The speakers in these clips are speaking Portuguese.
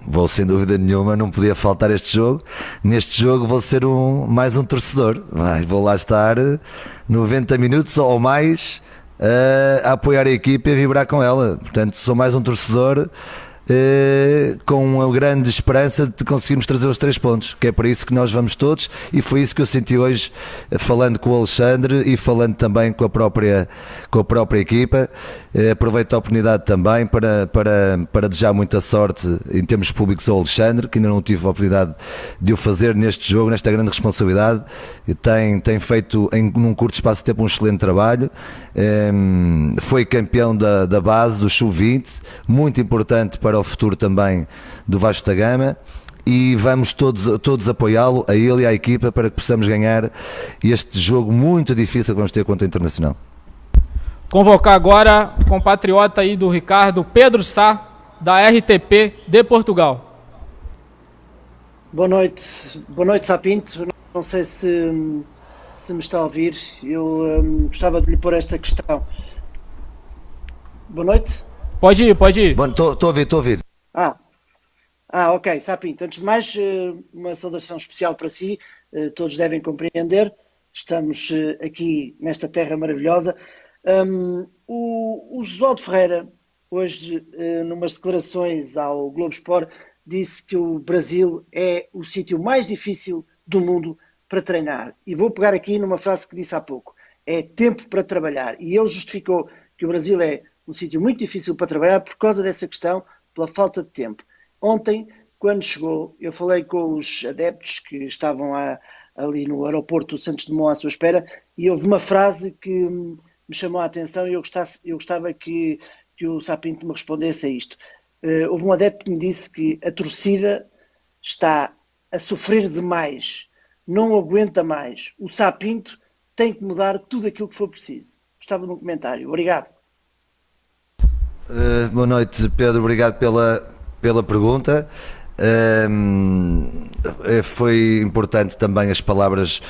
Vou sem dúvida nenhuma, não podia faltar este jogo. Neste jogo vou ser mais um torcedor. Vou lá estar 90 minutos ou mais a apoiar a equipa e a vibrar com ela. Portanto, sou mais um torcedor com a grande esperança de conseguirmos trazer os 3 pontos, que é para isso que nós vamos todos, e foi isso que eu senti hoje falando com o Alexandre e falando também com a própria equipa. Aproveito a oportunidade também para desejar muita sorte em termos públicos ao Alexandre, que ainda não tive a oportunidade de o fazer neste jogo, nesta grande responsabilidade. Tem feito num curto espaço de tempo um excelente trabalho. Foi campeão da base, do Sub-20, muito importante para o futuro também do Vasco da Gama, e vamos todos apoiá-lo, a ele e à equipa, para que possamos ganhar este jogo muito difícil que vamos ter contra o Internacional. Convocar agora o compatriota aí do Ricardo, Pedro Sá, da RTP de Portugal. Boa noite, Sá Pinto. Não sei se me está a ouvir. Eu gostava de lhe pôr esta questão. Boa noite. Pode ir. Estou a ouvir. Ok, Sá Pinto. Antes de mais, uma saudação especial para si. Todos devem compreender. Estamos aqui nesta terra maravilhosa. O Josualdo Ferreira, hoje, numas declarações ao Globo Sport, disse que o Brasil é o sítio mais difícil do mundo para treinar. E vou pegar aqui numa frase que disse há pouco: é tempo para trabalhar. E ele justificou que o Brasil é um sítio muito difícil para trabalhar por causa dessa questão, pela falta de tempo. Ontem, quando chegou, eu falei com os adeptos que estavam ali no aeroporto do Santos Dumont à sua espera, e houve uma frase que me chamou a atenção, e eu gostava que o Sá Pinto me respondesse a isto. Houve um adepto que me disse que a torcida está a sofrer demais, não aguenta mais. O Sá Pinto tem que mudar tudo aquilo que for preciso. Gostava de um comentário. Obrigado. Boa noite, Pedro. Obrigado pela pergunta. Foi importante também as palavras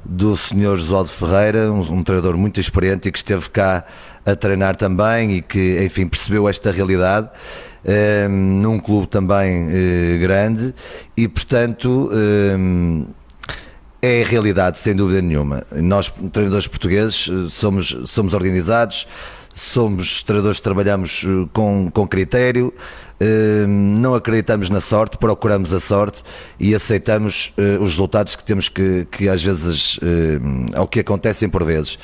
do Sr. Josualdo Ferreira, um treinador muito experiente e que esteve cá a treinar também e que, enfim, percebeu esta realidade num clube também grande, e portanto é a realidade, sem dúvida nenhuma. Nós, treinadores portugueses, somos organizados, somos treinadores que trabalhamos com critério, não acreditamos na sorte, procuramos a sorte e aceitamos os resultados que temos que às vezes, ao que acontecem por vezes.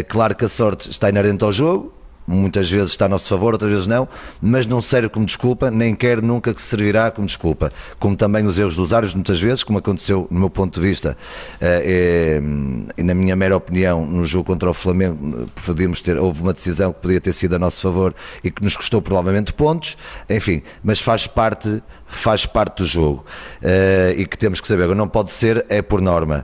Claro que a sorte está inerente ao jogo, muitas vezes está a nosso favor, outras vezes não, mas não serve como desculpa, nem quero nunca que servirá como desculpa, como também os erros dos árbitros muitas vezes, como aconteceu no meu ponto de vista e na minha mera opinião no jogo contra o Flamengo. Houve uma decisão que podia ter sido a nosso favor e que nos custou provavelmente pontos, enfim, mas faz parte do jogo, e que temos que saber, não pode ser, é por norma.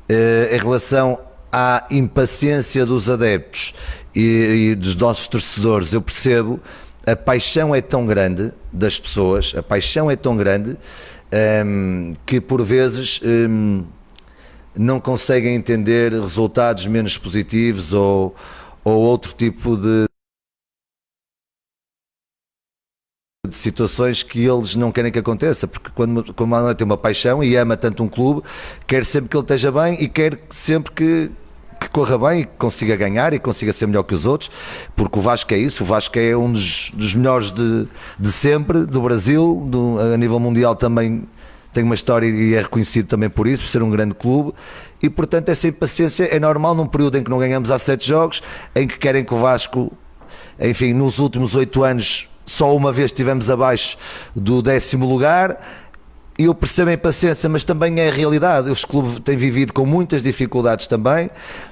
Em relação à impaciência dos adeptos e dos nossos torcedores, eu percebo, a paixão é tão grande das pessoas, a paixão é tão grande que por vezes não conseguem entender resultados menos positivos ou outro tipo de situações que eles não querem que aconteça, porque quando alguém tem uma paixão e ama tanto um clube, quer sempre que ele esteja bem e quer sempre que corra bem e que consiga ganhar e consiga ser melhor que os outros, porque o Vasco é isso. O Vasco é um dos melhores de sempre, do Brasil, a nível mundial também tem uma história e é reconhecido também por isso, por ser um grande clube, e portanto essa impaciência é normal num período em que não ganhamos há 7 jogos, em que querem que o Vasco, enfim, nos últimos 8 anos só uma vez estivemos abaixo do 10º lugar. E eu percebo a impaciência, mas também é a realidade. Os clubes têm vivido com muitas dificuldades também.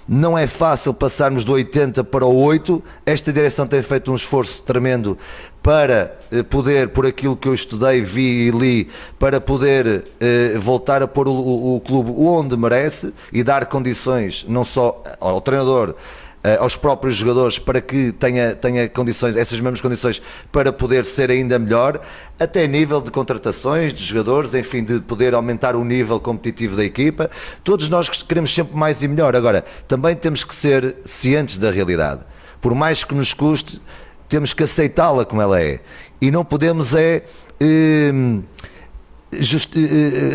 Não é fácil passarmos do 80 para o 8. Esta direção tem feito um esforço tremendo para poder, por aquilo que eu estudei, vi e li, para poder voltar a pôr o clube onde merece e dar condições, não só ao treinador, aos próprios jogadores, para que tenha condições, essas mesmas condições, para poder ser ainda melhor, até nível de contratações de jogadores, enfim, de poder aumentar o nível competitivo da equipa. Todos nós queremos sempre mais e melhor. Agora, também temos que ser cientes da realidade. Por mais que nos custe, temos que aceitá-la como ela é. e não podemos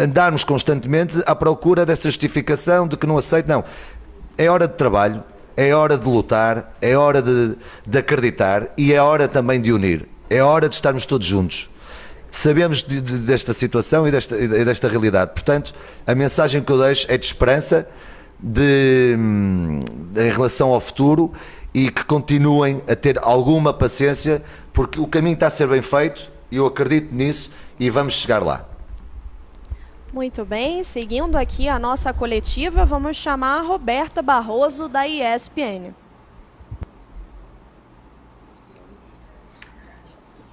andarmos constantemente à procura dessa justificação de que não aceito. Não, é hora de trabalho, é hora de lutar, é hora de acreditar e é hora também de unir, é hora de estarmos todos juntos. Sabemos desta situação e desta realidade, portanto a mensagem que eu deixo é de esperança em relação ao futuro, e que continuem a ter alguma paciência, porque o caminho está a ser bem feito, e eu acredito nisso, e vamos chegar lá. Muito bem, seguindo aqui a nossa coletiva, vamos chamar a Roberta Barroso, da ESPN.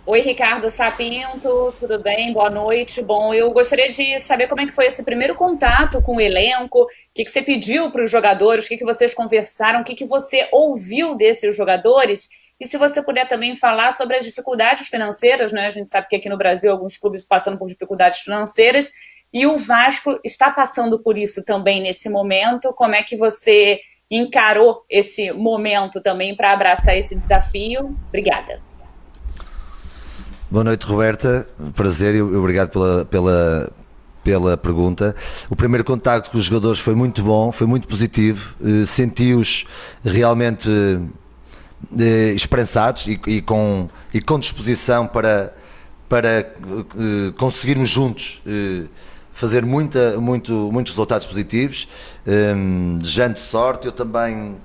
Oi, Ricardo Sapinto, tudo bem? Boa noite. Bom, eu gostaria de saber como é que foi esse primeiro contato com o elenco, o que você pediu para os jogadores, o que vocês conversaram, o que você ouviu desses jogadores, e se você puder também falar sobre as dificuldades financeiras, né? A gente sabe que aqui no Brasil alguns clubes passando por dificuldades financeiras, e o Vasco está passando por isso também nesse momento. Como é que você encarou esse momento também para abraçar esse desafio? Obrigada. Boa noite, Roberta, prazer e obrigado pela pergunta. O primeiro contacto com os jogadores foi muito bom, foi muito positivo, senti-os realmente esperançados e com disposição para conseguirmos juntos fazer muitos resultados positivos, desejando sorte, eu também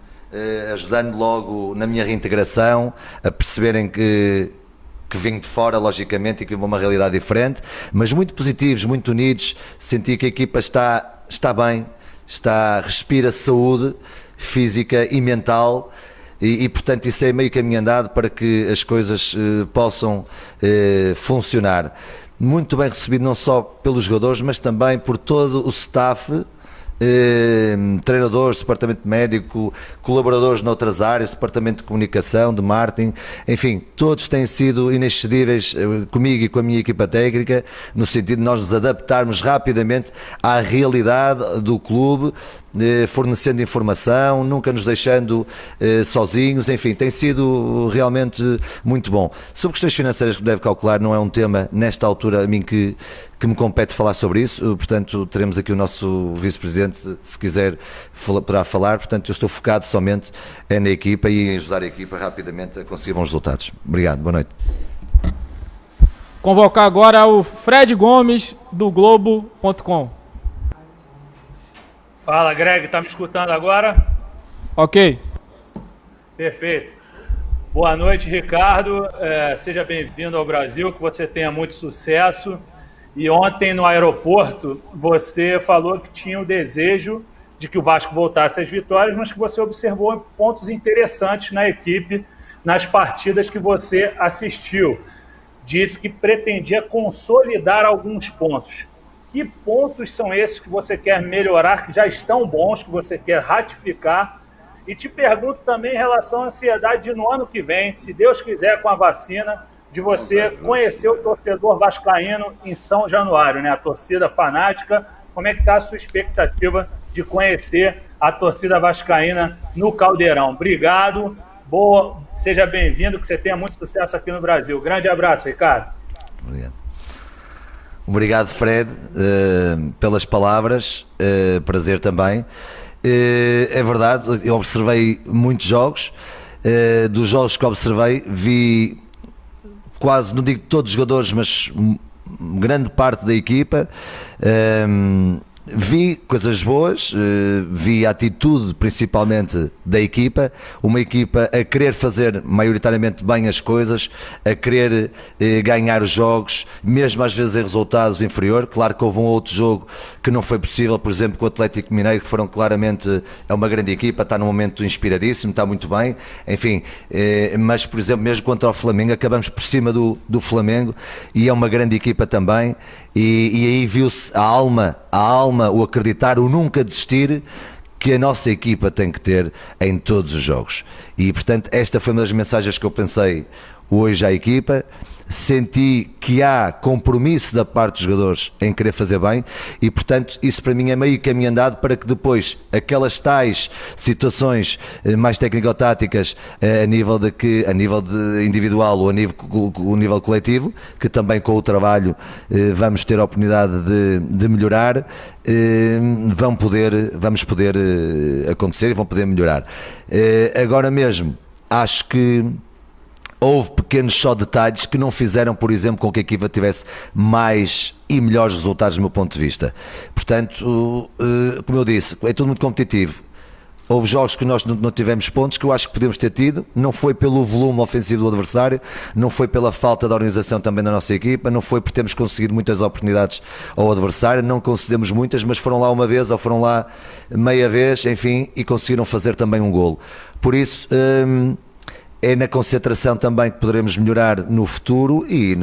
ajudando logo na minha reintegração, a perceberem que vim de fora, logicamente, e que vivo uma realidade diferente, mas muito positivos, muito unidos. Senti que a equipa está bem, respira saúde física e mental, e portanto isso é meio caminho andado para que as coisas possam funcionar. Muito bem recebido não só pelos jogadores, mas também por todo o staff, treinadores, departamento médico, colaboradores noutras áreas, departamento de comunicação, de marketing, enfim, todos têm sido inexcedíveis comigo e com a minha equipa técnica, no sentido de nós nos adaptarmos rapidamente à realidade do clube, fornecendo informação, nunca nos deixando sozinhos, enfim, tem sido realmente muito bom. Sobre questões financeiras que deve calcular, não é um tema nesta altura a mim que me compete falar sobre isso, portanto teremos aqui o nosso vice-presidente, se quiser poderá falar, portanto eu estou focado somente na equipa e em ajudar a equipa rapidamente a conseguir bons resultados. Obrigado, boa noite. Convocar agora o Fred Gomes, do Globo.com. Fala, Greg, tá me escutando agora? Ok. Perfeito. Boa noite, Ricardo. Seja bem-vindo ao Brasil, que você tenha muito sucesso. E ontem no aeroporto você falou que tinha o desejo de que o Vasco voltasse às vitórias, mas que você observou pontos interessantes na equipe nas partidas que você assistiu. Disse que pretendia consolidar alguns pontos. Que pontos são esses que você quer melhorar, que já estão bons, que você quer ratificar? E te pergunto também em relação à ansiedade no ano que vem, se Deus quiser, com a vacina, de você conhecer o torcedor vascaíno em São Januário, né? A torcida fanática. Como é que está a sua expectativa de conhecer a torcida vascaína no Caldeirão? Obrigado, seja bem-vindo, que você tenha muito sucesso aqui no Brasil. Grande abraço, Ricardo. Obrigado, Fred, pelas palavras, prazer também. É verdade, eu observei muitos jogos, dos jogos que observei, vi quase, não digo todos os jogadores, mas grande parte da equipa. Vi coisas boas, vi a atitude principalmente da equipa, uma equipa a querer fazer maioritariamente bem as coisas, a querer ganhar os jogos, mesmo às vezes em resultados inferior. Claro que houve um outro jogo que não foi possível, por exemplo com o Atlético Mineiro, que foram claramente, é uma grande equipa, está num momento inspiradíssimo, está muito bem, enfim, mas por exemplo mesmo contra o Flamengo, acabamos por cima do Flamengo, e é uma grande equipa também. E aí viu-se a alma, o acreditar, o nunca desistir que a nossa equipa tem que ter em todos os jogos. E portanto esta foi uma das mensagens que eu pensei hoje à equipa. senti que há compromisso da parte dos jogadores em querer fazer bem e, portanto, isso para mim é meio caminho andado para que depois aquelas tais situações mais técnico-táticas a nível de individual ou a nível coletivo, que também com o trabalho vamos ter a oportunidade de melhorar, vamos poder acontecer e vão poder melhorar. Agora mesmo, acho que houve pequenos só detalhes que não fizeram, por exemplo, com que a equipa tivesse mais e melhores resultados do meu ponto de vista. Portanto, como eu disse, é tudo muito competitivo. Houve jogos que nós não tivemos pontos, que eu acho que podemos ter tido. Não foi pelo volume ofensivo do adversário, não foi pela falta de organização também da nossa equipa, não foi por termos conseguido muitas oportunidades ao adversário, não concedemos muitas, mas foram lá uma vez ou foram lá meia vez, enfim, e conseguiram fazer também um golo. Por isso, é na concentração também que poderemos melhorar no futuro e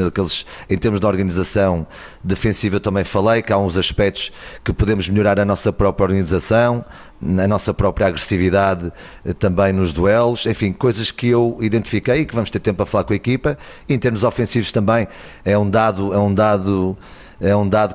em termos de organização defensiva eu também falei que há uns aspectos que podemos melhorar a nossa própria organização, a nossa própria agressividade também nos duelos, enfim, coisas que eu identifiquei e que vamos ter tempo a falar com a equipa. E em termos ofensivos também é um dado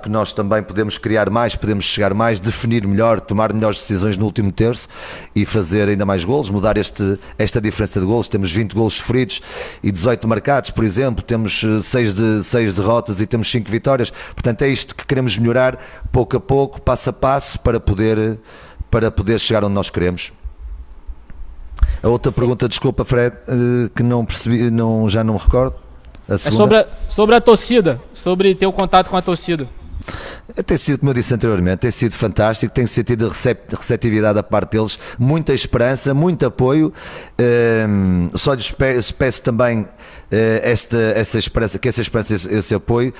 que nós também podemos criar mais, podemos chegar mais, definir melhor, tomar melhores decisões no último terço e fazer ainda mais golos, mudar esta diferença de golos. Temos 20 golos sofridos e 18 marcados, por exemplo, temos 6 derrotas e temos 5 vitórias. Portanto, é isto que queremos melhorar pouco a pouco, passo a passo, para poder chegar onde nós queremos. A outra pergunta, desculpa, Fred, que não percebi, já não me recordo. É sobre a torcida, sobre ter o contato com a torcida. Tem sido, como eu disse anteriormente, tem sido fantástico, tem sentido receptividade da parte deles, muita esperança, muito apoio. Só lhes peço também essa esperança, que essa esperança, esse apoio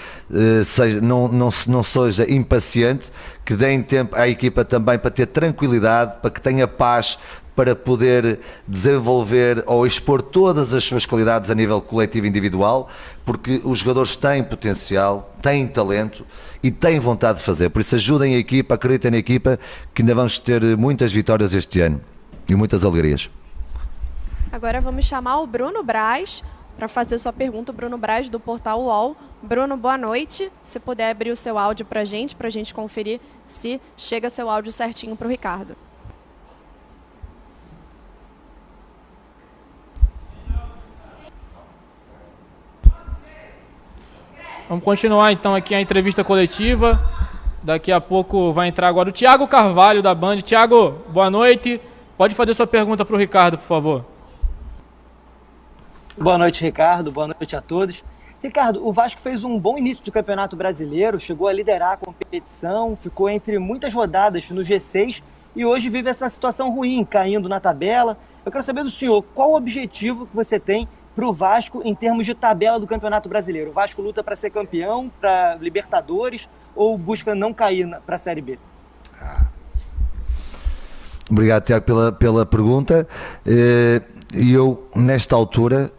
não seja impaciente, que deem tempo à equipa também para ter tranquilidade, para que tenha paz, para poder desenvolver ou expor todas as suas qualidades a nível coletivo e individual, porque os jogadores têm potencial, têm talento e têm vontade de fazer. Por isso ajudem a equipa, acreditem na equipa, que ainda vamos ter muitas vitórias este ano e muitas alegrias. Agora vamos chamar o Bruno Braz para fazer sua pergunta. O Bruno Braz do Portal UOL. Bruno, boa noite. Se puder abrir o seu áudio para a gente conferir se chega seu áudio certinho para o Ricardo. Vamos continuar então aqui a entrevista coletiva. Daqui a pouco vai entrar agora o Thiago Carvalho da Band. Thiago, boa noite. Pode fazer sua pergunta para o Ricardo, por favor. Boa noite, Ricardo. Boa noite a todos. Ricardo, o Vasco fez um bom início de Campeonato Brasileiro, chegou a liderar a competição, ficou entre muitas rodadas no G6 e hoje vive essa situação ruim, caindo na tabela. Eu quero saber do senhor, qual o objetivo que você tem para o Vasco em termos de tabela do Campeonato Brasileiro? O Vasco luta para ser campeão, para Libertadores ou busca não cair para a Série B? Obrigado, Tiago, pela pergunta. E eu, nesta altura,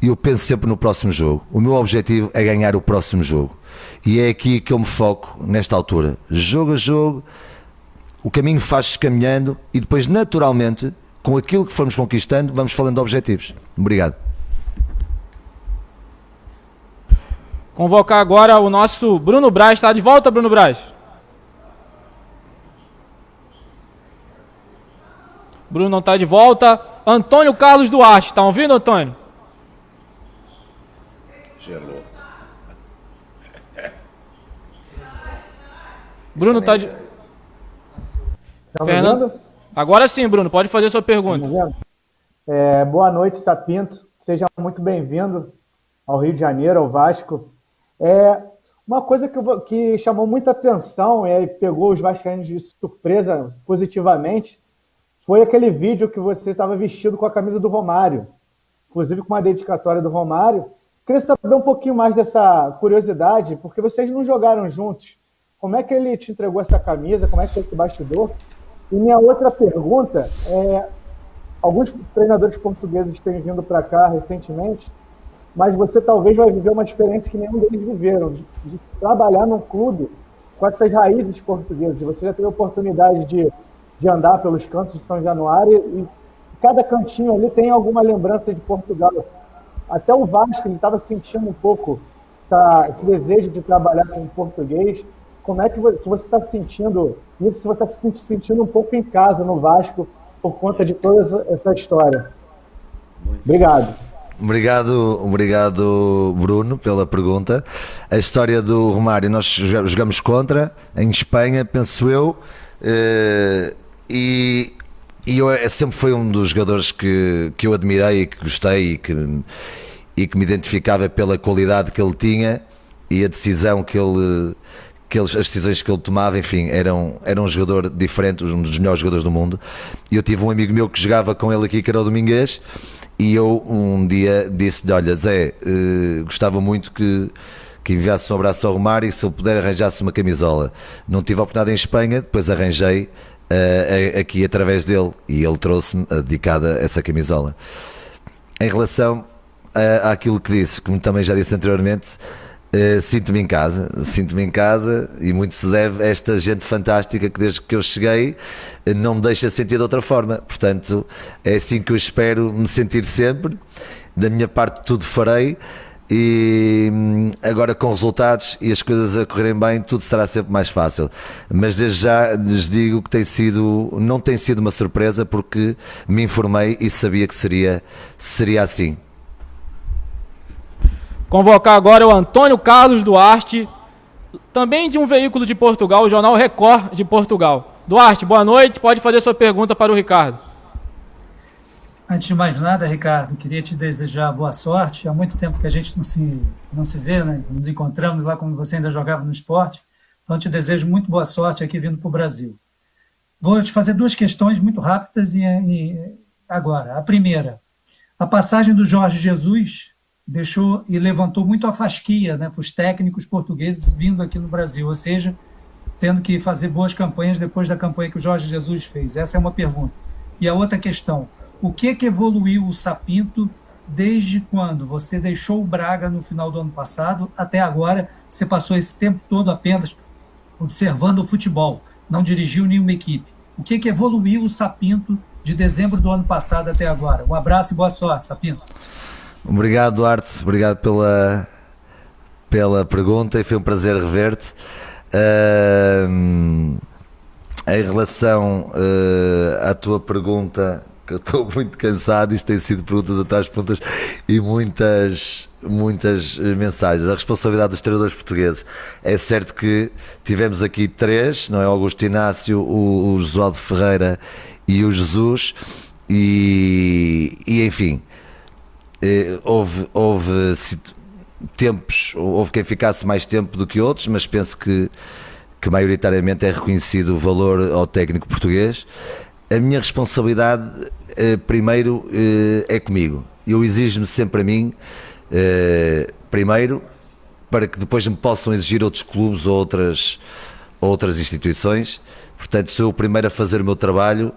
eu penso sempre no próximo jogo. O meu objetivo é ganhar o próximo jogo. E é aqui que eu me foco, nesta altura. Jogo a jogo, o caminho faz-se caminhando e depois, naturalmente, com aquilo que formos conquistando, vamos falando de objetivos. Obrigado. Convocar agora o nosso Bruno Braz. Está de volta, Bruno Braz? Bruno não está de volta. Antônio Carlos Duarte. Está ouvindo, Antônio? Gelou. Bruno está de... Fernando? Agora sim, Bruno. Pode fazer sua pergunta. Boa noite, Sapinto. Seja muito bem-vindo ao Rio de Janeiro, ao Vasco. Uma coisa que chamou muita atenção e pegou os vascaínos de surpresa positivamente foi aquele vídeo que você estava vestido com a camisa do Romário, inclusive com uma dedicatória do Romário. Queria saber um pouquinho mais dessa curiosidade, porque vocês não jogaram juntos. Como é que ele te entregou essa camisa? Como é que foi esse bastidor? E minha outra pergunta alguns treinadores portugueses têm vindo para cá recentemente, mas você talvez vai viver uma experiência que nenhum deles viveram, de trabalhar num clube com essas raízes portuguesas. Você já teve a oportunidade de andar pelos cantos de São Januário e cada cantinho ali tem alguma lembrança de Portugal. até o Vasco estava sentindo um pouco esse desejo de trabalhar com o português. Como é que se você está sentindo isso, se você está se sentindo um pouco em casa no Vasco por conta de toda essa história? Obrigado. Obrigado, Bruno, pela pergunta. A história do Romário, nós jogamos contra, em Espanha, penso eu, e eu sempre foi um dos jogadores que eu admirei e que gostei e que me identificava pela qualidade que ele tinha e a decisão as decisões que ele tomava, enfim, era um jogador diferente, um dos melhores jogadores do mundo. E eu tive um amigo meu que jogava com ele aqui, que era o Domingues, e eu um dia disse-lhe: olha, Zé, gostava muito que enviasse um abraço ao Romário e se ele puder arranjasse uma camisola. Não tive a oportunidade em Espanha, depois arranjei aqui através dele e ele trouxe-me a dedicada essa camisola. Em relação àquilo que disse, como também já disse anteriormente, sinto-me em casa e muito se deve a esta gente fantástica que desde que eu cheguei não me deixa sentir de outra forma. Portanto, é assim que eu espero me sentir sempre. Da minha parte tudo farei e agora com resultados e as coisas a correrem bem, tudo será sempre mais fácil. Mas desde já lhes digo que não tem sido uma surpresa, porque me informei e sabia que seria assim. Convocar agora o Antônio Carlos Duarte, também de um veículo de Portugal, o Jornal Record de Portugal. Duarte, boa noite, pode fazer sua pergunta para o Ricardo. Antes de mais nada, Ricardo, queria te desejar boa sorte. Há muito tempo que a gente não se vê, né? Nos encontramos lá quando você ainda jogava no esporte. Então, te desejo muito boa sorte aqui vindo para o Brasil. Vou te fazer duas questões muito rápidas agora. A primeira, a passagem do Jorge Jesus deixou e levantou muito a fasquia, né, para os técnicos portugueses vindo aqui no Brasil, ou seja, tendo que fazer boas campanhas depois da campanha que o Jorge Jesus fez. Essa é uma pergunta. E a outra questão, o que evoluiu o Sapinto desde quando você deixou o Braga no final do ano passado até agora? Você passou esse tempo todo apenas observando o futebol, não dirigiu nenhuma equipe. O que evoluiu o Sapinto de dezembro do ano passado até agora? Um abraço e boa sorte, Sapinto. Obrigado, Duarte, obrigado pela pergunta e foi um prazer rever-te. Em relação à tua pergunta, que eu estou muito cansado, isto tem sido perguntas atrás de perguntas e muitas mensagens. A responsabilidade dos treinadores portugueses. É certo que tivemos aqui três, não é? O Augusto Inácio, o Josualdo Ferreira e o Jesus, e enfim, houve tempos, houve quem ficasse mais tempo do que outros, mas penso que maioritariamente é reconhecido o valor ao técnico português. A minha responsabilidade primeiro é comigo. Eu exijo-me sempre a mim primeiro, para que depois me possam exigir outros clubes ou outras instituições. Portanto, sou o primeiro a fazer o meu trabalho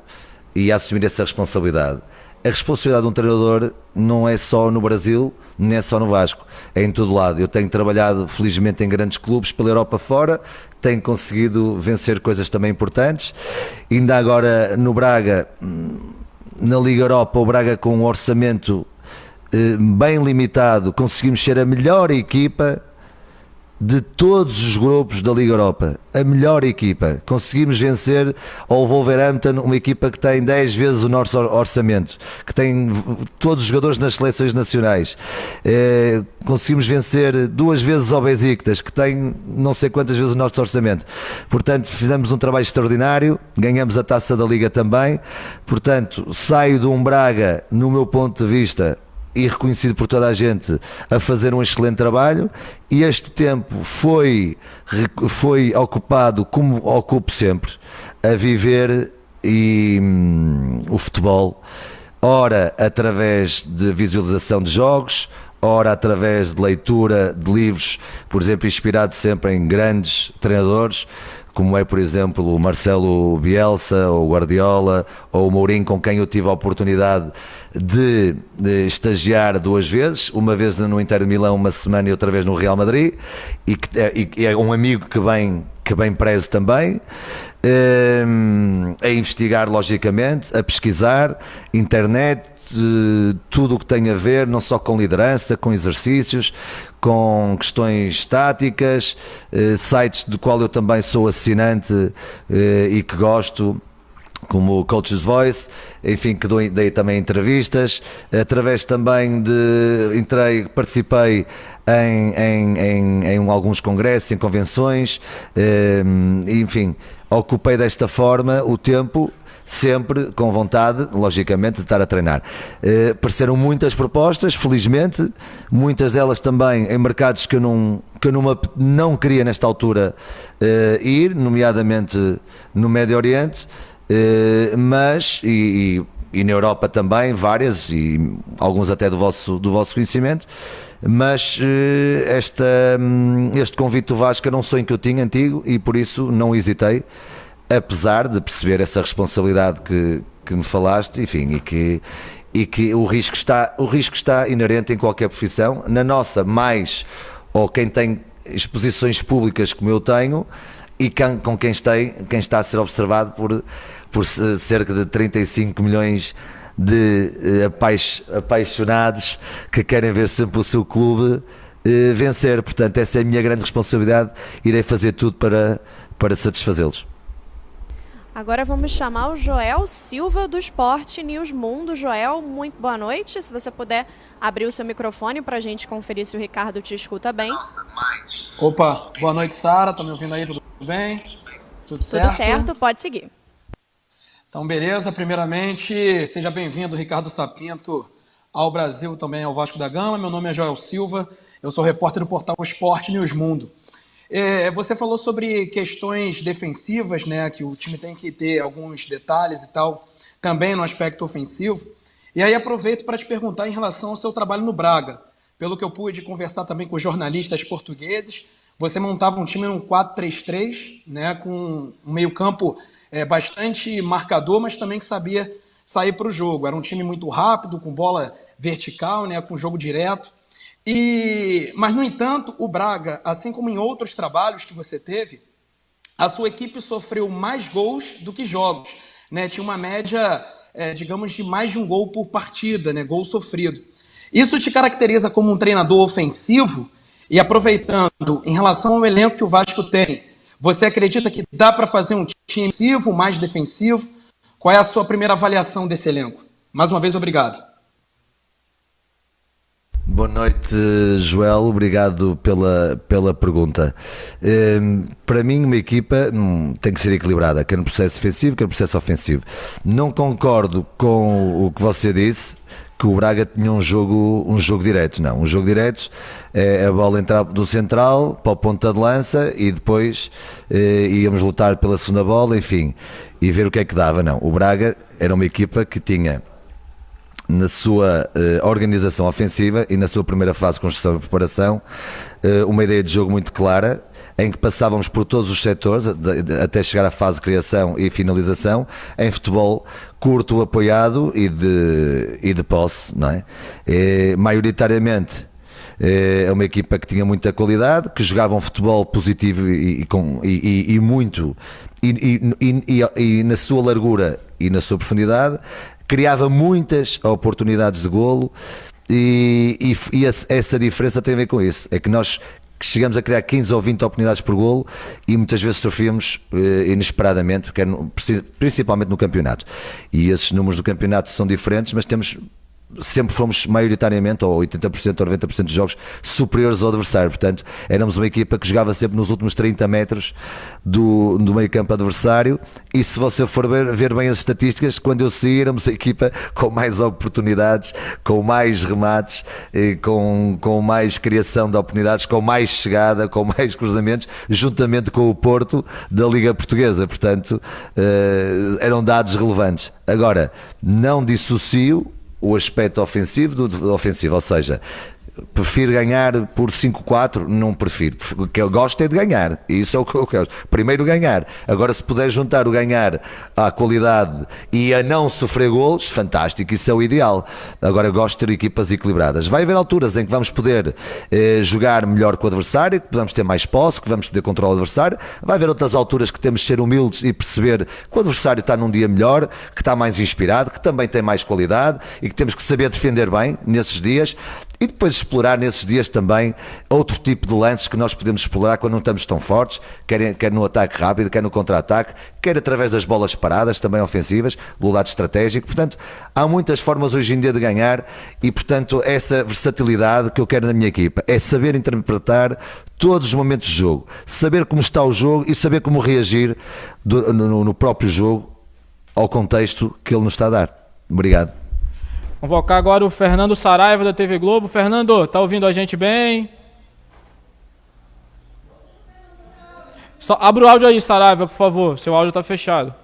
e a assumir essa responsabilidade. A responsabilidade de um treinador não é só no Brasil, nem é só no Vasco, é em todo lado. Eu tenho trabalhado felizmente em grandes clubes pela Europa fora, tenho conseguido vencer coisas também importantes. Ainda agora no Braga, na Liga Europa, o Braga com um orçamento bem limitado, conseguimos ser a melhor equipa de todos os grupos da Liga Europa, a melhor equipa. Conseguimos vencer ao Wolverhampton, uma equipa que tem 10 vezes o nosso orçamento, que tem todos os jogadores nas seleções nacionais. Conseguimos vencer 2 vezes ao Besiktas, que tem não sei quantas vezes o nosso orçamento. Portanto, fizemos um trabalho extraordinário, ganhamos a taça da Liga também. Portanto, saio de um Braga, no meu ponto de vista, e reconhecido por toda a gente, a fazer um excelente trabalho, e este tempo foi ocupado, como ocupo sempre, a viver o futebol, ora através de visualização de jogos, ora através de leitura de livros, por exemplo, inspirado sempre em grandes treinadores, como é, por exemplo, o Marcelo Bielsa, ou o Guardiola, ou o Mourinho, com quem eu tive a oportunidade de estagiar 2 vezes, uma vez no Inter de Milão, uma semana, e outra vez no Real Madrid, e é um amigo que bem prezo também, a investigar logicamente, a pesquisar, internet, tudo o que tem a ver, não só com liderança, com exercícios, com questões táticas, sites do qual eu também sou assinante e que gosto, como o Coach's Voice, enfim, que dei também entrevistas, através também participei em alguns congressos, em convenções, enfim, ocupei desta forma o tempo, sempre com vontade, logicamente, de estar a treinar. Apareceram muitas propostas, felizmente, muitas delas também em mercados que eu não queria nesta altura ir, nomeadamente no Médio Oriente, mas na Europa também, várias, e alguns até do vosso conhecimento, mas este convite do Vasco era um sonho que eu tinha antigo e por isso não hesitei, apesar de perceber essa responsabilidade que me falaste, enfim, e que o risco está inerente em qualquer profissão, na nossa mais, ou quem tem exposições públicas como eu tenho, e com quem está a ser observado por cerca de 35 milhões de apaixonados que querem ver sempre o seu clube vencer. Portanto, essa é a minha grande responsabilidade, irei fazer tudo para satisfazê-los. Agora vamos chamar o Joel Silva do Esporte News Mundo. Joel, muito boa noite. Se você puder abrir o seu microfone para a gente conferir se o Ricardo te escuta bem. Opa, boa noite, Sara. Tá me ouvindo aí? Tudo bem? Tudo certo? Tudo certo, pode seguir. Então, beleza. Primeiramente, seja bem-vindo, Ricardo Sapinto, ao Brasil, também ao Vasco da Gama. Meu nome é Joel Silva, eu sou repórter do portal Esporte News Mundo. Você falou sobre questões defensivas, né, que o time tem que ter alguns detalhes e tal, também no aspecto ofensivo. E aí aproveito para te perguntar em relação ao seu trabalho no Braga. Pelo que eu pude conversar também com jornalistas portugueses, você montava um time num 4-3-3, né, com um meio-campo bastante marcador, mas também que sabia sair para o jogo. Era um time muito rápido, com bola vertical, né, com jogo direto. Mas, no entanto, o Braga, assim como em outros trabalhos que você teve, a sua equipe sofreu mais gols do que jogos, né? Tinha uma média, digamos, de mais de um gol por partida, né? Gol sofrido. Isso te caracteriza como um treinador ofensivo? E aproveitando, em relação ao elenco que o Vasco tem, você acredita que dá para fazer um time ofensivo, mais defensivo? Qual é a sua primeira avaliação desse elenco? Mais uma vez, obrigado. Boa noite, Joel, obrigado pela pergunta. Para mim, uma equipa tem que ser equilibrada, quer no processo defensivo, quer no processo ofensivo. Não concordo com o que você disse, que o Braga tinha um jogo direto. Não, um jogo direto é a bola entrar do central para o ponta de lança e depois íamos lutar pela segunda bola, enfim, e ver o que é que dava. Não, o Braga era uma equipa que tinha na sua organização ofensiva e na sua primeira fase de construção e preparação uma ideia de jogo muito clara, em que passávamos por todos os setores até chegar à fase de criação e finalização em futebol curto, apoiado e de posse, não é? Maioritariamente é uma equipa que tinha muita qualidade, que jogava um futebol positivo e muito e na sua largura e na sua profundidade, criava muitas oportunidades de golo e essa diferença tem a ver com isso, é que nós chegamos a criar 15 ou 20 oportunidades por golo e muitas vezes sofremos inesperadamente, principalmente no campeonato, e esses números do campeonato são diferentes, mas sempre fomos maioritariamente, ou 80% ou 90% dos jogos, superiores ao adversário. Portanto, éramos uma equipa que jogava sempre nos últimos 30 metros do meio campo adversário, e se você for ver bem as estatísticas, quando eu saí éramos a equipa com mais oportunidades, com mais remates, com mais criação de oportunidades, com mais chegada, com mais cruzamentos, juntamente com o Porto da Liga Portuguesa. Portanto, eram dados relevantes. Agora, não dissocio o aspecto ofensivo do ofensivo, ou seja, Prefiro ganhar por 5-4? Não prefiro. O que eu gosto é de ganhar. E isso é o que eu quero. Primeiro ganhar. Agora, se puder juntar o ganhar à qualidade e a não sofrer golos, fantástico. Isso é o ideal. Agora, eu gosto de ter equipas equilibradas. Vai haver alturas em que vamos poder jogar melhor com o adversário, que vamos ter mais posse, que vamos poder controlar o adversário. Vai haver outras alturas que temos de ser humildes e perceber que o adversário está num dia melhor, que está mais inspirado, que também tem mais qualidade e que temos que saber defender bem nesses dias. E depois explorar nesses dias também outro tipo de lances que nós podemos explorar quando não estamos tão fortes, quer no ataque rápido, quer no contra-ataque, quer através das bolas paradas, também ofensivas, do lado estratégico. Portanto, há muitas formas hoje em dia de ganhar e, portanto, essa versatilidade que eu quero na minha equipa é saber interpretar todos os momentos de jogo, saber como está o jogo e saber como reagir no próprio jogo ao contexto que ele nos está a dar. Obrigado. Convocar agora o Fernando Saraiva da TV Globo. Fernando, tá ouvindo a gente bem? Só abre o áudio aí, Saraiva, por favor. Seu áudio tá fechado.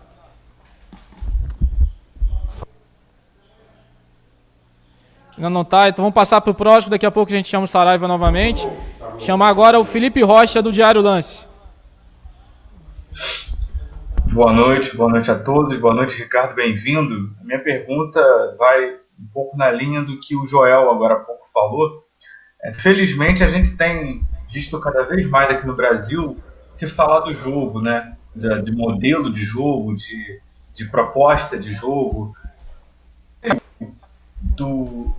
Ainda não tá, então vamos passar pro próximo. Daqui a pouco a gente chama o Saraiva novamente. Chamar agora o Felipe Rocha do Diário Lance. Boa noite a todos. Boa noite, Ricardo, bem-vindo. A minha pergunta vai um pouco na linha do que o Joel agora há pouco falou. Felizmente a gente tem visto cada vez mais aqui no Brasil se falar do jogo, né? De modelo de jogo, de proposta de jogo, do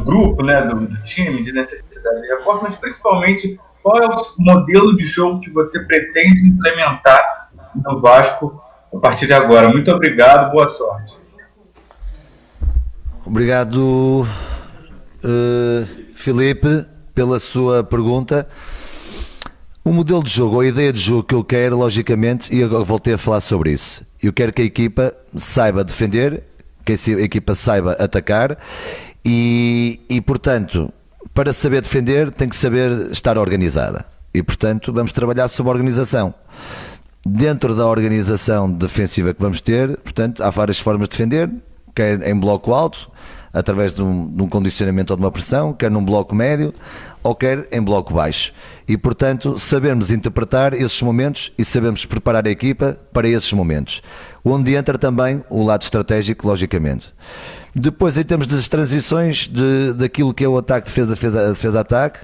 grupo, né? do time, de necessidade de reforço, mas principalmente qual é o modelo de jogo que você pretende implementar no Vasco a partir de agora. Muito obrigado, boa sorte. Obrigado, Filipe, pela sua pergunta. O modelo de jogo, a ideia de jogo que eu quero, logicamente, e eu voltei a falar sobre isso. Eu quero que a equipa saiba defender, que a equipa saiba atacar e, portanto, para saber defender tem que saber estar organizada. E, portanto, vamos trabalhar sobre a organização. Dentro da organização defensiva que vamos ter, portanto, há várias formas de defender, quer em bloco alto, através de um condicionamento ou de uma pressão, quer num bloco médio ou quer em bloco baixo. E, portanto, sabemos interpretar esses momentos e sabemos preparar a equipa para esses momentos. Onde entra também o lado estratégico, logicamente. Depois, em termos das transições daquilo que é o ataque, defesa-ataque,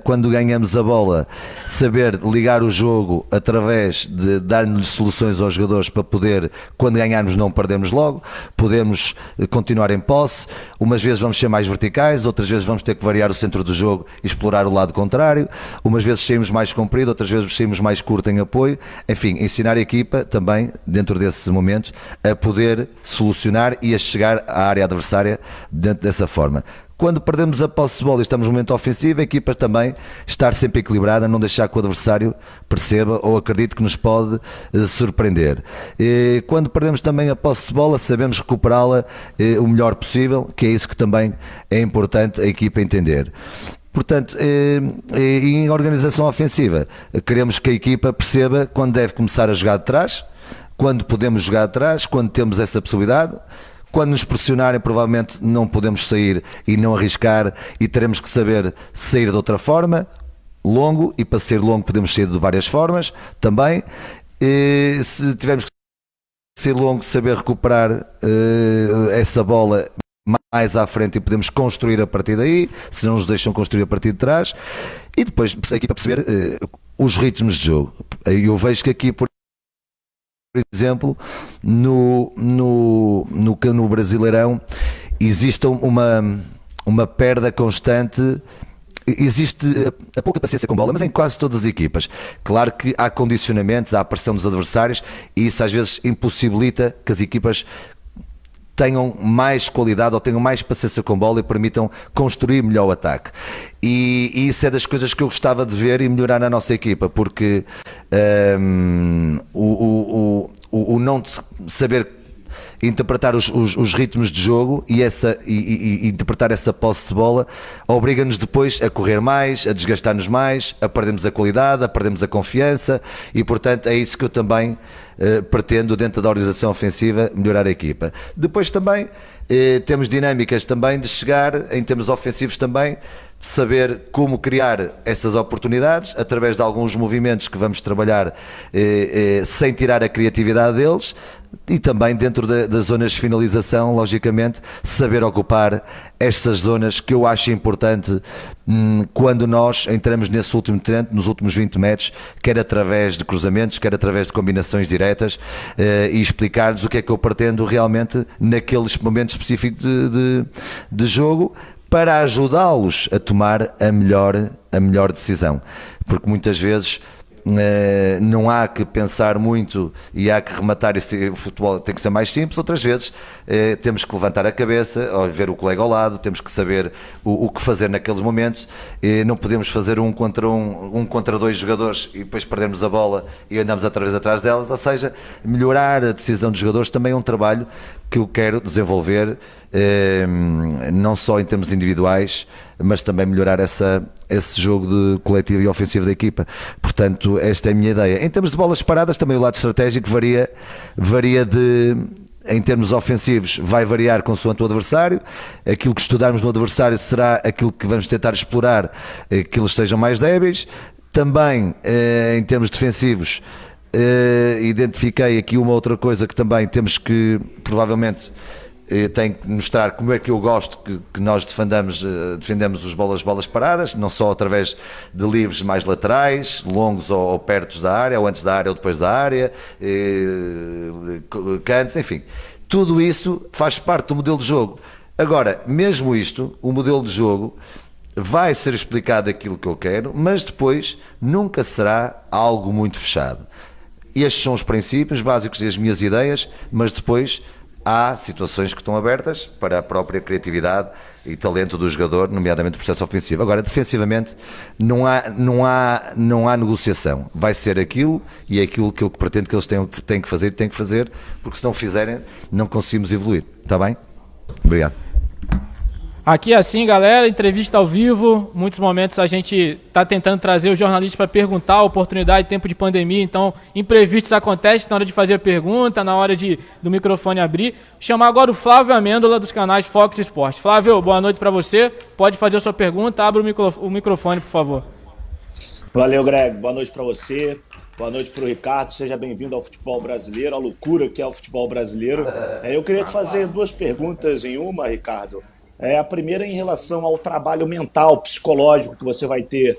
quando ganhamos a bola, saber ligar o jogo através de dar-lhes soluções aos jogadores para poder, quando ganharmos, não perdermos logo, podemos continuar em posse. Umas vezes vamos ser mais verticais, outras vezes vamos ter que variar o centro do jogo e explorar o lado contrário. Umas vezes saímos mais comprido, outras vezes saímos mais curto em apoio. Enfim, ensinar a equipa também, dentro desses momentos, a poder solucionar e a chegar à área adversária dentro dessa forma. Quando perdemos a posse de bola e estamos no momento ofensivo, a equipa também estar sempre equilibrada, não deixar que o adversário perceba ou acredite que nos pode surpreender. E quando perdemos também a posse de bola, sabemos recuperá-la o melhor possível, que é isso que também é importante a equipa entender. Portanto, em organização ofensiva, queremos que a equipa perceba quando deve começar a jogar de trás, quando podemos jogar de trás, quando temos essa possibilidade. Quando nos pressionarem, provavelmente não podemos sair e não arriscar e teremos que saber sair de outra forma, longo, e para ser longo podemos sair de várias formas também. E se tivermos que ser longo, saber recuperar essa bola mais à frente e podemos construir a partir daí, se não nos deixam construir a partir de trás, e depois a equipa perceber os ritmos de jogo. Eu vejo que aqui, por exemplo, no Brasileirão existe uma perda constante, existe a pouca paciência com bola, mas em quase todas as equipas. Claro que há condicionamentos, há a pressão dos adversários e isso às vezes impossibilita que as equipas tenham mais qualidade ou tenham mais paciência com bola e permitam construir melhor o ataque. E isso é das coisas que eu gostava de ver e melhorar na nossa equipa, porque o não saber interpretar os ritmos de jogo e interpretar essa posse de bola obriga-nos depois a correr mais, a desgastar-nos mais, a perdermos a qualidade, a perdermos a confiança e, portanto, é isso que eu também pretendo, dentro da organização ofensiva, melhorar a equipa. Depois também temos dinâmicas também de chegar, em termos ofensivos também, saber como criar essas oportunidades através de alguns movimentos que vamos trabalhar sem tirar a criatividade deles e também dentro das zonas de finalização, logicamente, saber ocupar estas zonas que eu acho importante quando nós entramos nesse último treino, nos últimos 20 metros, quer através de cruzamentos, quer através de combinações diretas e explicar-lhes o que é que eu pretendo realmente naqueles momentos específicos de jogo, para ajudá-los a tomar a melhor decisão, porque muitas vezes não há que pensar muito e há que rematar, o futebol tem que ser mais simples. Outras vezes temos que levantar a cabeça, ver o colega ao lado, temos que saber o que fazer naqueles momentos, não podemos fazer um contra dois jogadores e depois perdermos a bola e andamos outra vez atrás delas. Ou seja, melhorar a decisão dos jogadores também é um trabalho que eu quero desenvolver, não só em termos individuais, mas também melhorar esse jogo de coletivo e ofensivo da equipa. Portanto, esta é a minha ideia. Em termos de bolas paradas, também o lado estratégico varia em termos ofensivos, vai variar consoante o adversário. Aquilo que estudarmos no adversário será aquilo que vamos tentar explorar, que eles sejam mais débeis. Também, em termos defensivos, identifiquei aqui uma outra coisa que também temos que, provavelmente, tem que mostrar como é que eu gosto que nós defendemos os bolas paradas, não só através de livres mais laterais, longos ou perto da área, ou antes da área ou depois da área, cantos, enfim. Tudo isso faz parte do modelo de jogo. Agora, mesmo isto, o modelo de jogo vai ser explicado aquilo que eu quero, mas depois nunca será algo muito fechado. Estes são os princípios básicos e as minhas ideias, mas depois há situações que estão abertas para a própria criatividade e talento do jogador, nomeadamente o processo ofensivo. Agora, defensivamente, não há negociação. Vai ser aquilo e é aquilo que eu pretendo que eles têm que fazer, porque se não fizerem, não conseguimos evoluir. Está bem? Obrigado. Aqui é assim, galera, entrevista ao vivo, muitos momentos a gente está tentando trazer o jornalista para perguntar, oportunidade, tempo de pandemia, então imprevistos acontecem na hora de fazer a pergunta, na hora do microfone abrir. Chamar agora o Flávio Amêndola dos canais Fox Sports. Flávio, boa noite para você, pode fazer a sua pergunta, abra o microfone, por favor. Valeu, Greg, boa noite para você, boa noite para o Ricardo, seja bem-vindo ao futebol brasileiro, a loucura que é o futebol brasileiro. Eu queria te fazer duas perguntas em uma, Ricardo. A primeira em relação ao trabalho mental, psicológico que você vai ter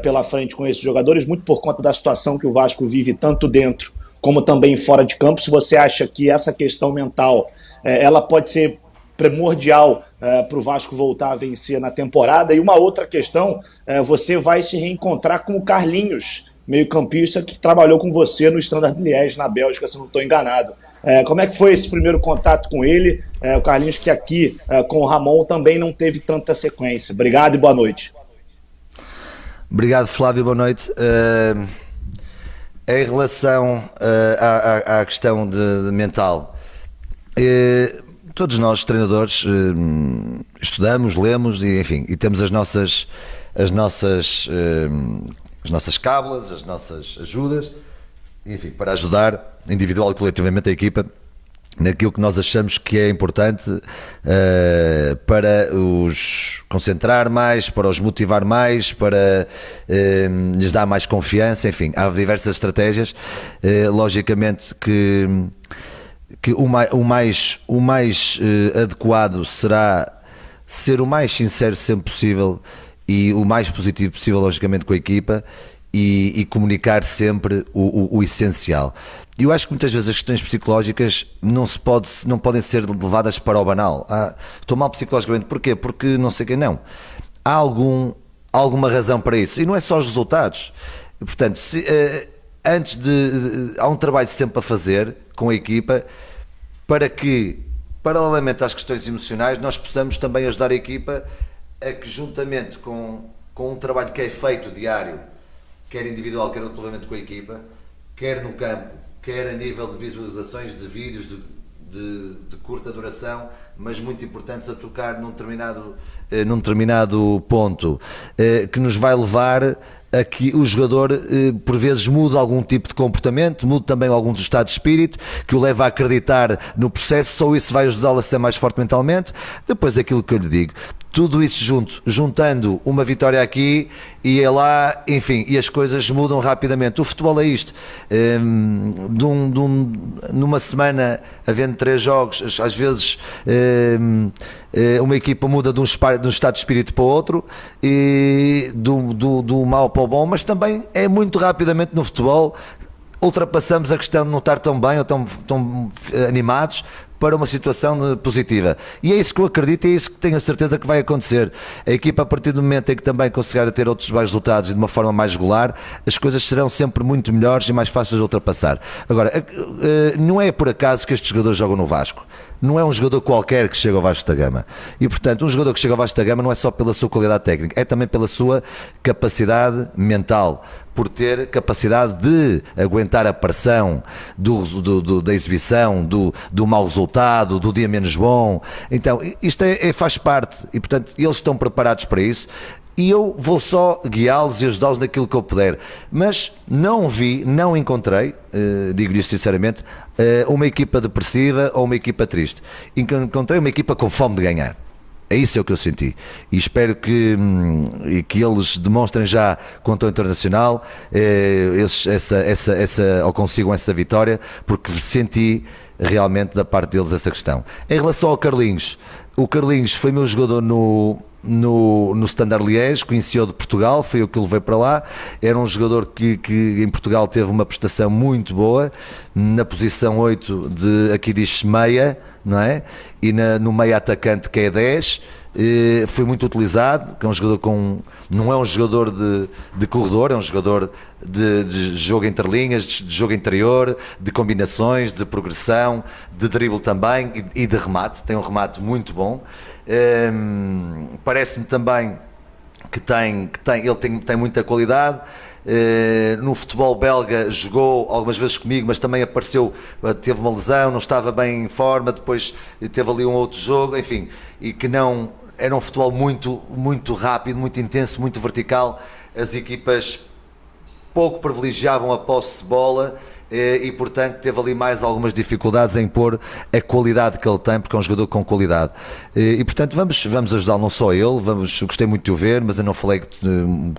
pela frente com esses jogadores, muito por conta da situação que o Vasco vive tanto dentro como também fora de campo. Se você acha que essa questão mental ela pode ser primordial para o Vasco voltar a vencer na temporada. E uma outra questão, você vai se reencontrar com o Carlinhos, meio-campista que trabalhou com você no Standard Liège, na Bélgica, se não estou enganado. Como é que foi esse primeiro contato com ele? O Carlinhos, que aqui com o Ramon também não teve tanta sequência. Obrigado e boa noite. Obrigado, Flávio, boa noite. Em relação à questão de mental, todos nós, treinadores, estudamos, lemos e, enfim, e temos as nossas cábulas, as nossas ajudas, enfim, para ajudar individual e coletivamente a equipa naquilo que nós achamos que é importante para os concentrar mais, para os motivar mais, para lhes dar mais confiança, enfim, há diversas estratégias. Logicamente que o mais adequado será ser o mais sincero sempre possível e o mais positivo possível, logicamente, com a equipa e comunicar sempre o essencial. Eu acho que muitas vezes as questões psicológicas não podem ser levadas para o banal. Estou mal psicologicamente, porquê? Porque não sei quem não. Há alguma razão para isso. E não é só os resultados. Portanto, há um trabalho sempre a fazer com a equipa para que, paralelamente às questões emocionais, nós possamos também ajudar a equipa a que, juntamente com um trabalho que é feito diário, quer individual, quer coletivamente com a equipa, quer no campo, quer a nível de visualizações de vídeos, de curta duração, mas muito importantes a tocar num determinado ponto, que nos vai levar a que o jogador por vezes muda algum tipo de comportamento, muda também algum do estado de espírito, que o leva a acreditar no processo, só isso vai ajudá-lo a ser mais forte mentalmente. Depois aquilo que eu lhe digo, tudo isso juntando uma vitória aqui e é lá, enfim, e as coisas mudam rapidamente. O futebol é isto, numa semana havendo 3 jogos, às vezes uma equipa muda de um estado de espírito para o outro, e do mau para o bom, mas também é muito rapidamente no futebol, ultrapassamos a questão de não estar tão bem ou tão animados para uma situação positiva. E é isso que eu acredito, é isso que tenho a certeza que vai acontecer. A equipa, a partir do momento em que também conseguir ter outros bons resultados e de uma forma mais regular, as coisas serão sempre muito melhores e mais fáceis de ultrapassar. Agora, não é por acaso que estes jogadores jogam no Vasco. Não é um jogador qualquer que chega ao Vasco da Gama. E, portanto, um jogador que chega ao Vasco da Gama não é só pela sua qualidade técnica, é também pela sua capacidade mental, por ter capacidade de aguentar a pressão da exibição, do mau resultado, do dia menos bom. Então, isto faz parte e, portanto, eles estão preparados para isso. E eu vou só guiá-los e ajudá-los naquilo que eu puder. Mas não encontrei, digo-lhe sinceramente, uma equipa depressiva ou uma equipa triste. Encontrei uma equipa com fome de ganhar. É isso o que eu senti. E espero que eles demonstrem já com o tom internacional ou consigam essa vitória, porque senti realmente da parte deles essa questão. Em relação ao Carlinhos, o Carlinhos foi meu jogador no Standard Liège, conheci-o de Portugal, foi eu que o levei para lá. Era um jogador que em Portugal teve uma prestação muito boa, na posição 8 aqui diz meia, não é? E no meio atacante, que é 10, foi muito utilizado, que é um jogador não é um jogador de corredor, é um jogador de jogo entre linhas, de jogo interior, de combinações, de progressão, de drible também e de remate. Tem um remate muito bom. Parece-me também que ele tem muita qualidade. No futebol belga jogou algumas vezes comigo, mas também teve uma lesão, não estava bem em forma, depois teve ali um outro jogo, enfim, e que não era um futebol muito, muito rápido, muito intenso, muito vertical. As equipas pouco privilegiavam a posse de bola e, portanto, teve ali mais algumas dificuldades em pôr a qualidade que ele tem, porque é um jogador com qualidade. E, portanto, vamos ajudá-lo, não só ele, gostei muito de o ver, mas eu não falei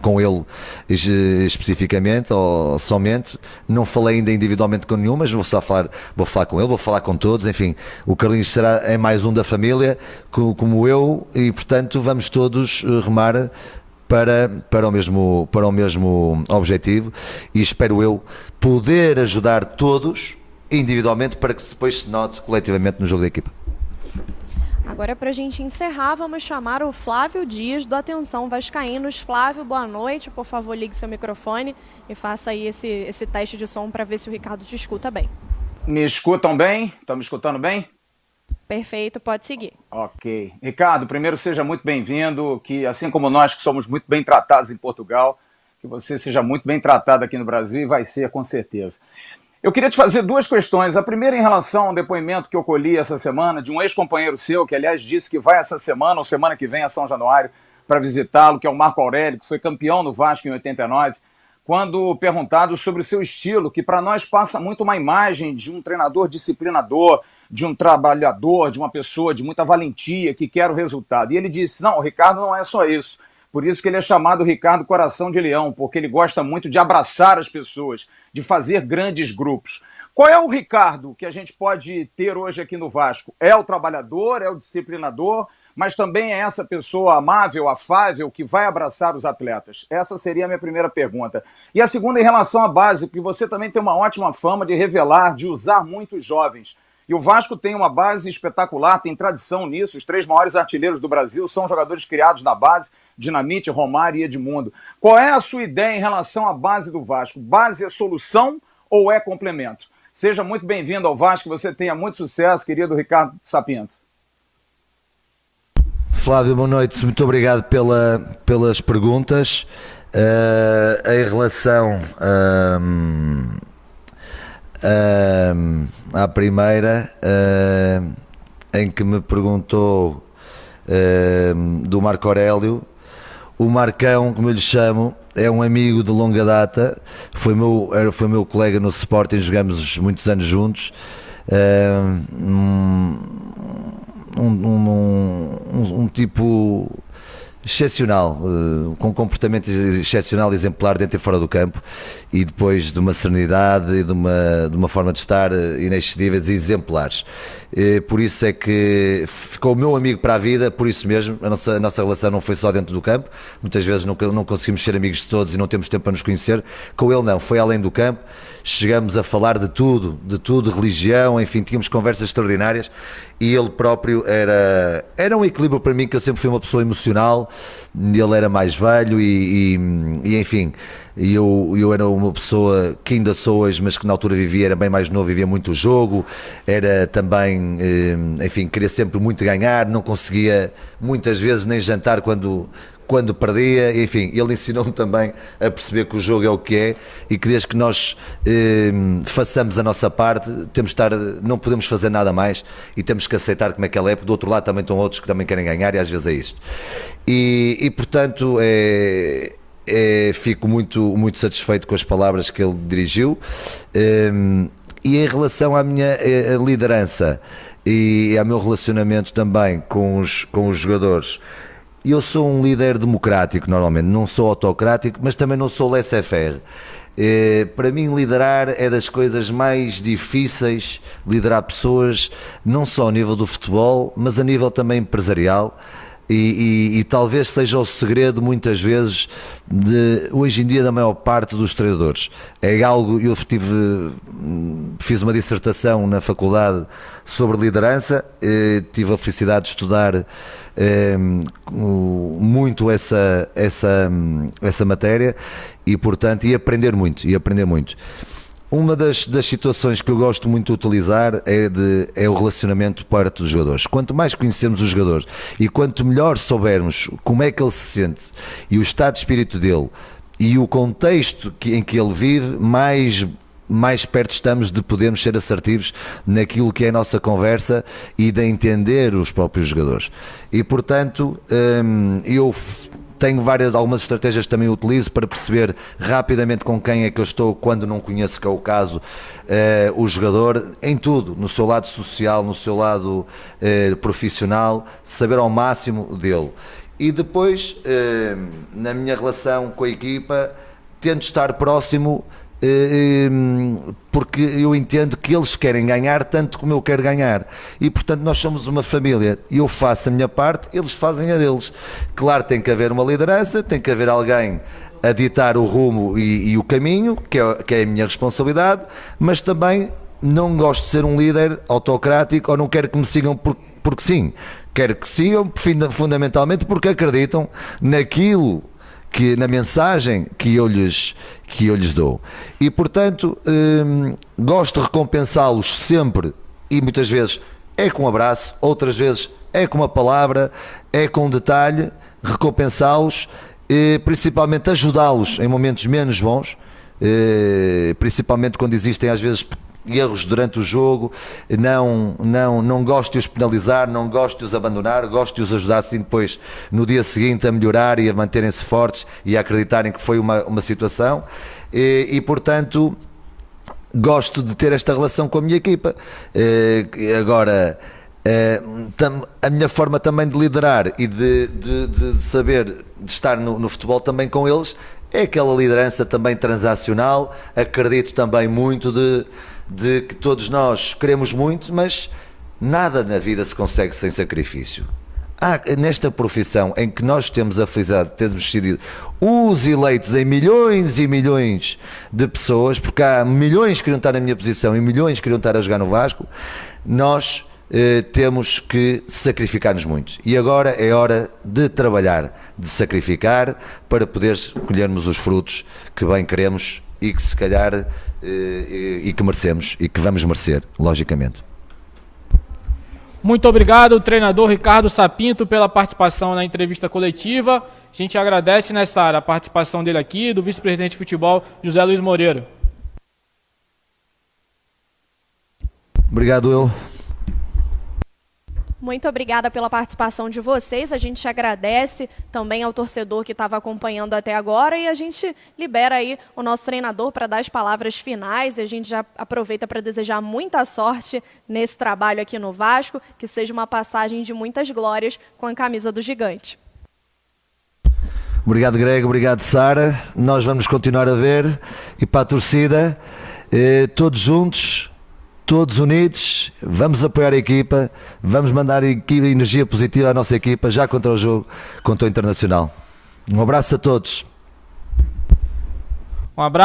com ele especificamente, ou somente, não falei ainda individualmente com nenhum, mas vou falar com ele, vou falar com todos, enfim, o Carlinhos é mais um da família, como eu, e, portanto, vamos todos remar para o mesmo objetivo, e espero eu poder ajudar todos individualmente para que depois se note coletivamente no jogo da equipa. Agora, para a gente encerrar, vamos chamar o Flávio Dias do Atenção Vascaínos. Flávio, boa noite, por favor ligue seu microfone e faça aí esse teste de som para ver se o Ricardo te escuta bem. Me escutam bem? Estão me escutando bem? Perfeito, pode seguir. Ok. Ricardo, primeiro seja muito bem-vindo, que assim como nós que somos muito bem tratados em Portugal, que você seja muito bem tratado aqui no Brasil, e vai ser com certeza. Eu queria te fazer 2 questões. A primeira em relação a um depoimento que eu colhi essa semana de um ex-companheiro seu, que aliás disse que vai essa semana ou semana que vem a São Januário para visitá-lo, que é o Marco Aurélio, que foi campeão no Vasco em 89, quando perguntado sobre o seu estilo, que para nós passa muito uma imagem de um treinador disciplinador, de um trabalhador, de uma pessoa de muita valentia, que quer o resultado. E ele disse, não, o Ricardo não é só isso. Por isso que ele é chamado Ricardo Coração de Leão, porque ele gosta muito de abraçar as pessoas, de fazer grandes grupos. Qual é o Ricardo que a gente pode ter hoje aqui no Vasco? É o trabalhador, é o disciplinador, mas também é essa pessoa amável, afável, que vai abraçar os atletas? Essa seria a minha primeira pergunta. E a segunda em relação à base, porque você também tem uma ótima fama de revelar, de usar muitos jovens. E o Vasco tem uma base espetacular, tem tradição nisso. Os 3 maiores artilheiros do Brasil são jogadores criados na base, Dinamite, Romário e Edmundo. Qual é a sua ideia em relação à base do Vasco? Base é solução ou é complemento? Seja muito bem-vindo ao Vasco, que você tenha muito sucesso, querido Ricardo Sapinto. Flávio, boa noite, muito obrigado pelas perguntas. Em relação à primeira, em que me perguntou do Marco Aurélio. O Marcão, como eu lhe chamo, é um amigo de longa data, foi meu colega no Sporting, jogamos muitos anos juntos. Um tipo excepcional, com um comportamento excepcional, exemplar dentro e fora do campo, e depois de uma serenidade e de uma forma de estar inexcedíveis e exemplares. Por isso é que ficou o meu amigo para a vida, por isso mesmo. A nossa relação não foi só dentro do campo, muitas vezes não conseguimos ser amigos de todos e não temos tempo para nos conhecer. Com ele não, foi além do campo. Chegamos a falar de tudo, religião, enfim, tínhamos conversas extraordinárias, e ele próprio era um equilíbrio para mim, que eu sempre fui uma pessoa emocional. Ele era mais velho e enfim, eu era uma pessoa que ainda sou hoje, mas que na altura era bem mais novo, vivia muito o jogo, era também, enfim, queria sempre muito ganhar, não conseguia muitas vezes nem jantar quando perdia. Enfim, ele ensinou-me também a perceber que o jogo é o que é, e que desde que nós façamos a nossa parte, não podemos fazer nada mais, e temos que aceitar como é que ela é, porque do outro lado também estão outros que também querem ganhar, e às vezes é isto. E portanto, fico muito, muito satisfeito com as palavras que ele dirigiu. E em relação à minha liderança e ao meu relacionamento também com os jogadores, eu sou um líder democrático normalmente, não sou autocrático, mas também não sou laissez-faire. Para mim, liderar é das coisas mais difíceis, liderar pessoas, não só ao nível do futebol, mas a nível também empresarial. E talvez seja o segredo, muitas vezes, hoje em dia, da maior parte dos treinadores. É algo, eu fiz uma dissertação na faculdade sobre liderança, tive a felicidade de estudar muito essa matéria, e portanto, aprender muito. Uma das situações que eu gosto muito de utilizar é o relacionamento perto dos jogadores. Quanto mais conhecemos os jogadores e quanto melhor soubermos como é que ele se sente e o estado de espírito dele e o contexto em que ele vive, mais perto estamos de podermos ser assertivos naquilo que é a nossa conversa e de entender os próprios jogadores. E portanto, eu tenho algumas estratégias que também utilizo para perceber rapidamente com quem é que eu estou quando não conheço, que é o caso, o jogador, em tudo, no seu lado social, no seu lado profissional, saber ao máximo dele. E depois, na minha relação com a equipa, tento estar próximo, porque eu entendo que eles querem ganhar tanto como eu quero ganhar, e portanto nós somos uma família. Eu faço a minha parte, eles fazem a deles. Claro, tem que haver uma liderança, tem que haver alguém a ditar o rumo e o caminho, que é a minha responsabilidade, mas também não gosto de ser um líder autocrático, ou não quero que me sigam porque sim, quero que sigam fundamentalmente porque acreditam naquilo, na mensagem que eu lhes dou. E portanto, gosto de recompensá-los sempre, e muitas vezes é com um abraço, outras vezes é com uma palavra, é com um detalhe, recompensá-los, principalmente ajudá-los em momentos menos bons, principalmente quando existem às vezes erros durante o jogo. Não gosto de os penalizar, não gosto de os abandonar, gosto de os ajudar assim depois no dia seguinte a melhorar e a manterem-se fortes e a acreditarem que foi uma situação, e portanto gosto de ter esta relação com a minha equipa. Agora, a minha forma também de liderar e de saber, de estar no futebol também com eles, é aquela liderança também transacional. Acredito também muito de que todos nós queremos muito, mas nada na vida se consegue sem sacrifício. Nesta profissão em que nós temos a felicidade de termos sido os eleitos em milhões e milhões de pessoas, porque há milhões que queriam estar na minha posição e milhões que queriam estar a jogar no Vasco, nós temos que sacrificar-nos muito. E agora é hora de trabalhar, de sacrificar, para poder colhermos os frutos que bem queremos e que se calhar e que merecemos e que vamos merecer, logicamente. Muito obrigado, treinador Ricardo Sapinto, pela participação na entrevista coletiva. A gente agradece, né, Sara, a participação dele aqui, do vice-presidente de futebol, José Luiz Moreira. Obrigado, eu. Muito obrigada pela participação de vocês. A gente agradece também ao torcedor que estava acompanhando até agora e a gente libera aí o nosso treinador para dar as palavras finais. E a gente já aproveita para desejar muita sorte nesse trabalho aqui no Vasco, que seja uma passagem de muitas glórias com a camisa do Gigante. Obrigado, Greg. Obrigado, Sara. Nós vamos continuar a ver e para a torcida, todos juntos, todos unidos, vamos apoiar a equipa, vamos mandar energia positiva à nossa equipa já contra o jogo, contra o Internacional. Um abraço a todos. Um abraço.